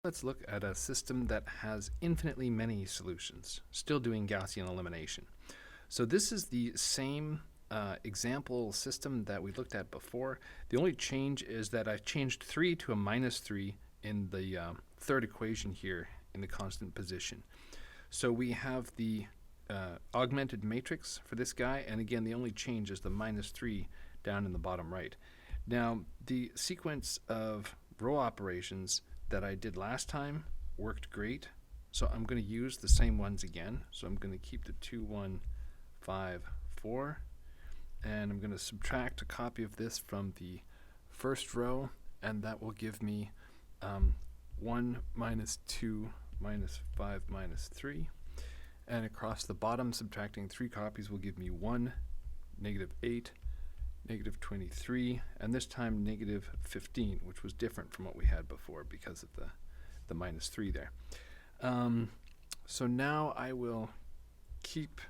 Let's look at a system that has infinitely many solutions, still doing Gaussian elimination. So this is the same example system that we looked at before. The only change is that I've changed 3 to a -3 in the third equation here in the constant position. So we have the augmented matrix for this guy, and again the only change is the -3 down in the bottom right. Now the sequence of row operations that I did last time worked great, so I'm going to use the same ones again. So I'm going to keep the 2, 1, 5, 4, and I'm going to subtract a copy of this from the first row, and that will give me 1 minus 2 minus 5 minus 3. And across the bottom, subtracting 3 copies will give me 1, -8, -23, and this time -15, which was different from what we had before because of the -3 there. So now I will keep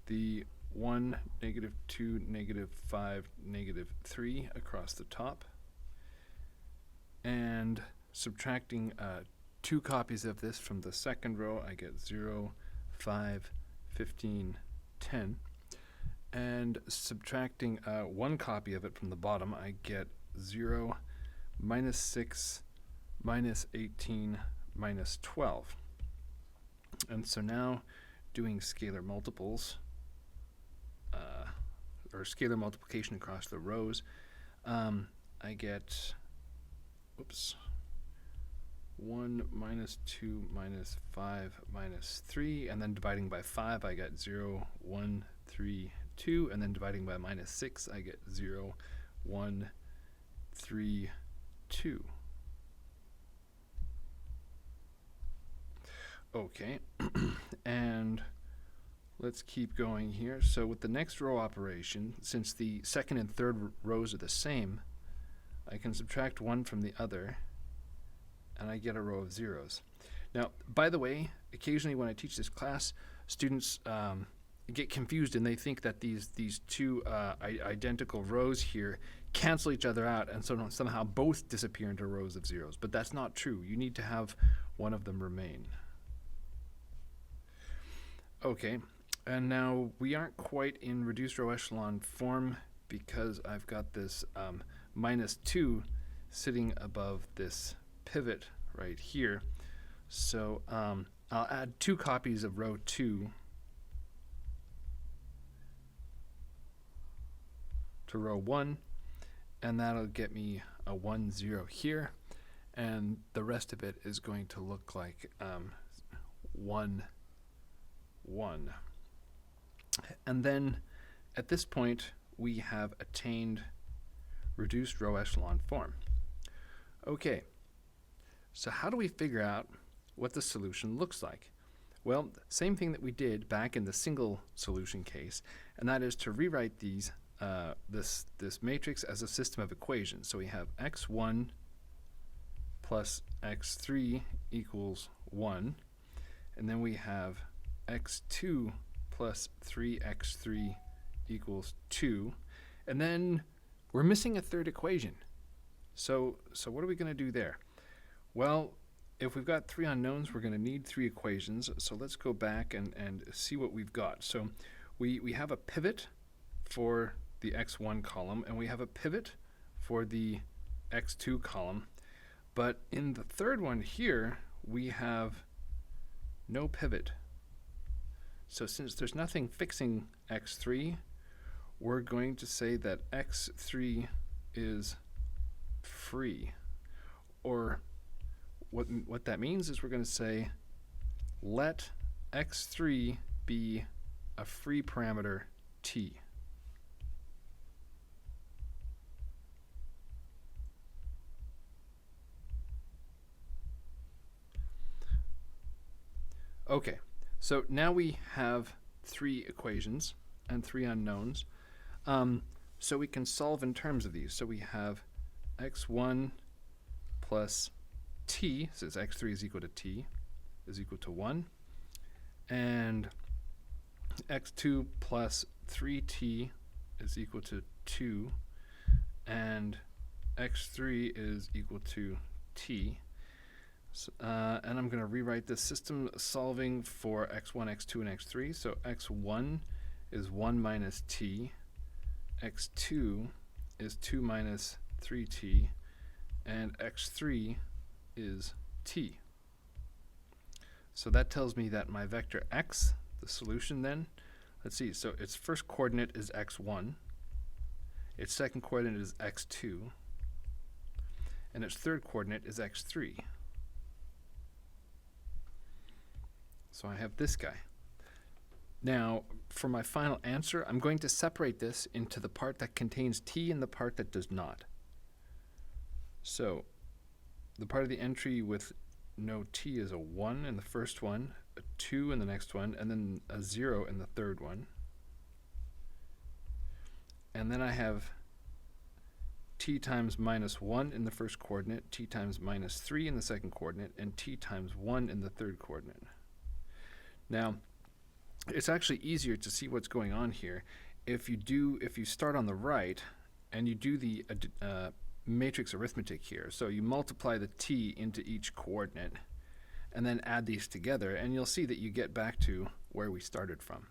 the 1, -2, -5, -3 across the top, and subtracting 2 copies of this from the second row, I get 0, 5, 15, 10. And subtracting 1 copy of it from the bottom, I get 0, -6, -18, -12. And so now doing scalar multiples, or scalar multiplication across the rows, I get, 1, -2, -5, -3, and then dividing by 5, I get 0, 1, 3, 2, and then dividing by -6, I get 0, 1, 3, 2. Okay, and let's keep going here. So with the next row operation, since the second and third rows are the same, I can subtract 1 from the other, and I get a row of zeros. Now, by the way, occasionally when I teach this class, students get confused and they think that these two identical rows here cancel each other out, and so somehow both disappear into rows of zeros. But that's not true. You need to have one of them remain. Okay, and now we aren't quite in reduced row echelon form because I've got this -2 sitting above this pivot right here. So I'll add 2 copies of row 2 to row 1, and that'll get me a 1, 0 here, and the rest of it is going to look like 1, 1. And then at this point we have attained reduced row echelon form. Okay, so how do we figure out what the solution looks like? Well, same thing that we did back in the single solution case, and that is to rewrite these this matrix as a system of equations. So we have x1 plus x3 equals 1, and then we have x2 plus 3x3 equals 2, and then we're missing a third equation. So what are we going to do there? Well, if we've got 3 unknowns, we're going to need 3 equations. So let's go back and see what we've got. So we have a pivot for the x1 column, and we have a pivot for the x2 column. But in the third one here, we have no pivot. So since there's nothing fixing x3, we're going to say that x3 is free. Or what that means is we're going to say let x3 be a free parameter t. Okay, so now we have 3 equations and 3 unknowns. So we can solve in terms of these. So we have x1 plus t, since x3 is equal to t, is equal to 1, and x2 plus 3t is equal to 2, and x3 is equal to t. So, and I'm going to rewrite this system solving for x1, x2, and x3. So x1 is 1 minus t, x2 is 2 minus 3t, and x3 is t. So that tells me that my vector x, the solution then, let's see, so its first coordinate is x1, its second coordinate is x2, and its third coordinate is x3. So I have this guy. Now, for my final answer, I'm going to separate this into the part that contains t and the part that does not. So the part of the entry with no t is a 1 in the first one, a 2 in the next one, and then a 0 in the third one. And then I have t times minus 1 in the first coordinate, t times minus 3 in the second coordinate, and t times 1 in the third coordinate. Now, it's actually easier to see what's going on here if you start on the right and you do the matrix arithmetic here. So you multiply the t into each coordinate and then add these together, and you'll see that you get back to where we started from.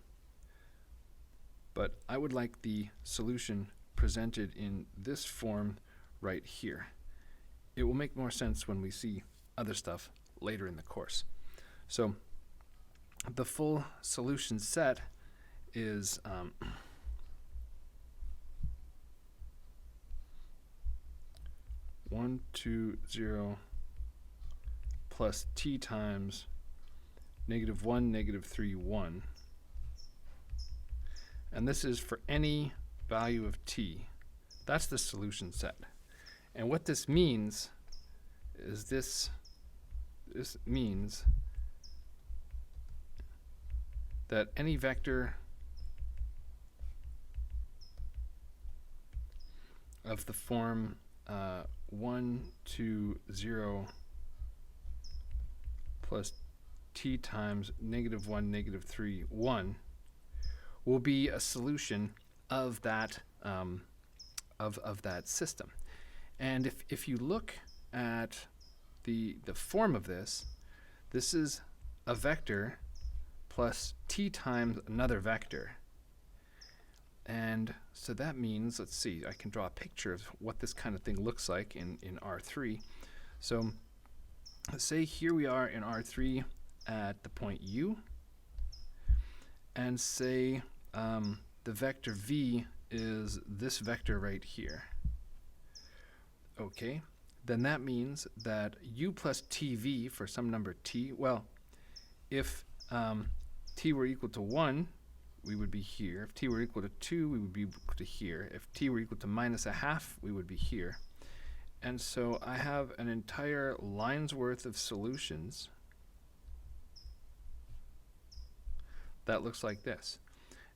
But I would like the solution presented in this form right here. It will make more sense when we see other stuff later in the course. So the full solution set is 1, 2, 0 plus t times -1, -3, 1. And this is for any value of t. That's the solution set. And what this means is this means that any vector of the form 1, 2, 0 plus t times -1, -3, 1 will be a solution of that that system. And if you look at the form of this, this is a vector plus t times another vector. And so that means, let's see, I can draw a picture of what this kind of thing looks like in R3. So let's say here we are in R3 at the point U, and say the vector v is this vector right here. Okay, then that means that u plus tv for some number t, well, if t were equal to 1, we would be here. If t were equal to 2, we would be equal to here. If t were equal to -1/2, we would be here. And so I have an entire line's worth of solutions that looks like this.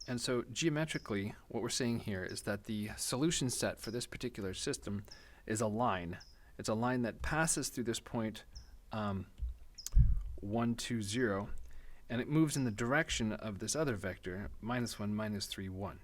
And so geometrically, what we're saying here is that the solution set for this particular system is a line. It's a line that passes through this point 1, 2, 0, and it moves in the direction of this other vector, -1, -3, 1.